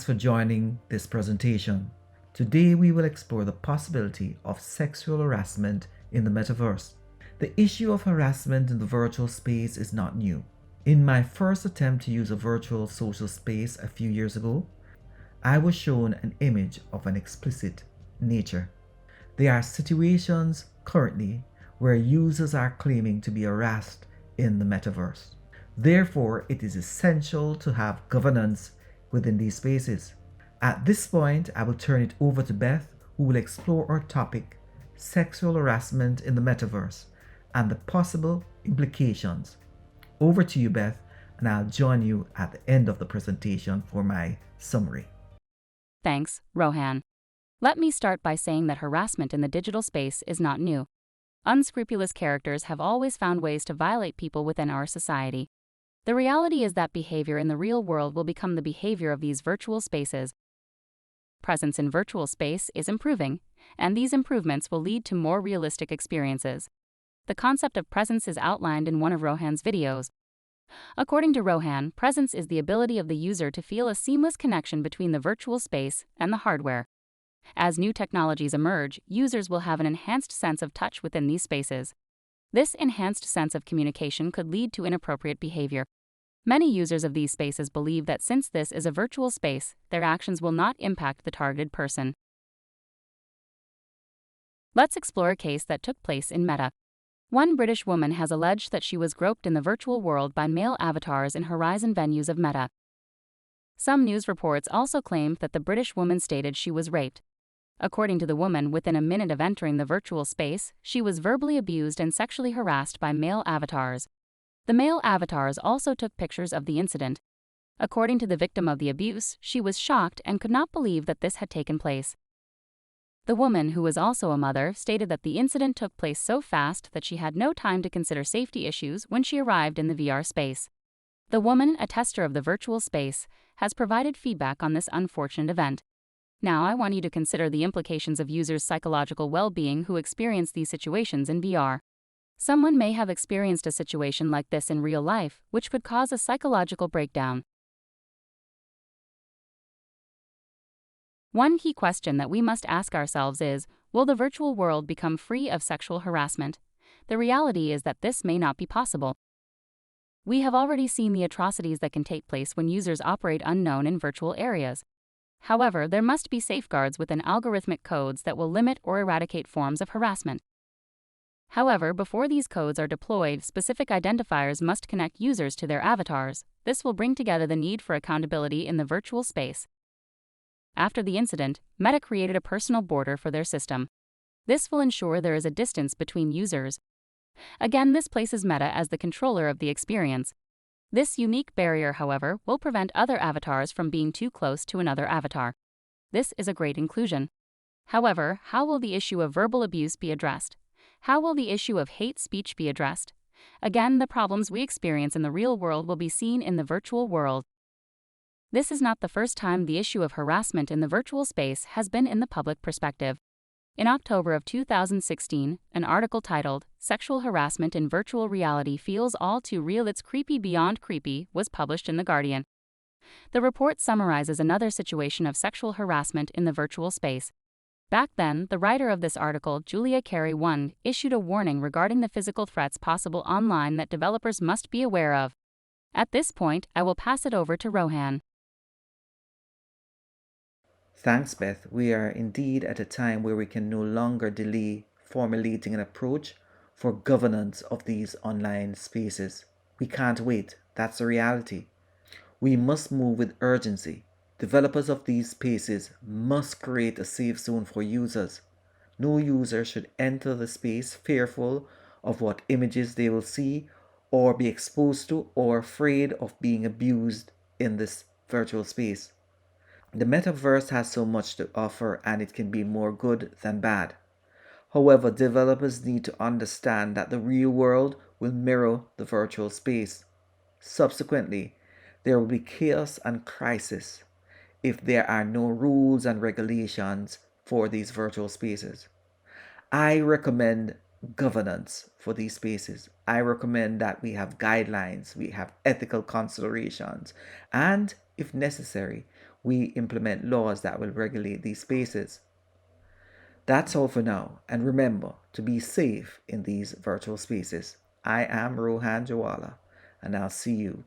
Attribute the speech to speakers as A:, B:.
A: Thanks for joining this presentation. Today we will explore the possibility of sexual harassment in the metaverse. The issue of harassment in the virtual space is not new. In my first attempt to use a virtual social space a few years ago, I was shown an image of an explicit nature. There are situations currently where users are claiming to be harassed in the metaverse. Therefore, it is essential to have governance within these spaces. At this point, I will turn it over to Beth, who will explore our topic, sexual harassment in the metaverse, and the possible implications. Over to you, Beth, and I'll join you at the end of the presentation for my summary.
B: Thanks, Rohan. Let me start by saying that harassment in the digital space is not new. Unscrupulous characters have always found ways to violate people within our society. The reality is that behavior in the real world will become the behavior of these virtual spaces. Presence in virtual space is improving, and these improvements will lead to more realistic experiences. The concept of presence is outlined in one of Rohan's videos. According to Rohan, presence is the ability of the user to feel a seamless connection between the virtual space and the hardware. As new technologies emerge, users will have an enhanced sense of touch within these spaces. This enhanced sense of communication could lead to inappropriate behavior. Many users of these spaces believe that since this is a virtual space, their actions will not impact the targeted person. Let's explore a case that took place in Meta. One British woman has alleged that she was groped in the virtual world by male avatars in Horizon venues of Meta. Some news reports also claimed that the British woman stated she was raped. According to the woman, within a minute of entering the virtual space, she was verbally abused and sexually harassed by male avatars. The male avatars also took pictures of the incident. According to the victim of the abuse, she was shocked and could not believe that this had taken place. The woman, who was also a mother, stated that the incident took place so fast that she had no time to consider safety issues when she arrived in the VR space. The woman, a tester of the virtual space, has provided feedback on this unfortunate event. Now I want you to consider the implications of users' psychological well-being who experience these situations in VR. Someone may have experienced a situation like this in real life, which could cause a psychological breakdown. One key question that we must ask ourselves is, will the virtual world become free of sexual harassment? The reality is that this may not be possible. We have already seen the atrocities that can take place when users operate unknown in virtual areas. However, there must be safeguards within algorithmic codes that will limit or eradicate forms of harassment. However, before these codes are deployed, specific identifiers must connect users to their avatars. This will bring together the need for accountability in the virtual space. After the incident, Meta created a personal border for their system. This will ensure there is a distance between users. Again, this places Meta as the controller of the experience. This unique barrier, however, will prevent other avatars from being too close to another avatar. This is a great inclusion. However, how will the issue of verbal abuse be addressed? How will the issue of hate speech be addressed? Again, the problems we experience in the real world will be seen in the virtual world. This is not the first time the issue of harassment in the virtual space has been in the public perspective. In October of 2016, an article titled, "Sexual Harassment in Virtual Reality Feels All Too Real, It's Creepy Beyond Creepy," was published in The Guardian. The report summarizes another situation of sexual harassment in the virtual space. Back then, the writer of this article, Julia Carey I, issued a warning regarding the physical threats possible online that developers must be aware of. At this point, I will pass it over to Rohan.
A: Thanks, Beth. We are indeed at a time where we can no longer delay formulating an approach for governance of these online spaces. We can't wait. That's the reality. We must move with urgency. Developers of these spaces must create a safe zone for users. No user should enter the space fearful of what images they will see or be exposed to or afraid of being abused in this virtual space. The metaverse has so much to offer and it can be more good than bad. However, developers need to understand that the real world will mirror the virtual space. Subsequently, there will be chaos and crisis if there are no rules and regulations for these virtual spaces. I recommend governance for these spaces. I recommend that we have guidelines, we have ethical considerations, and if necessary, we implement laws that will regulate these spaces. That's all for now, and remember to be safe in these virtual spaces. I am Rohan Jawala, and I'll see you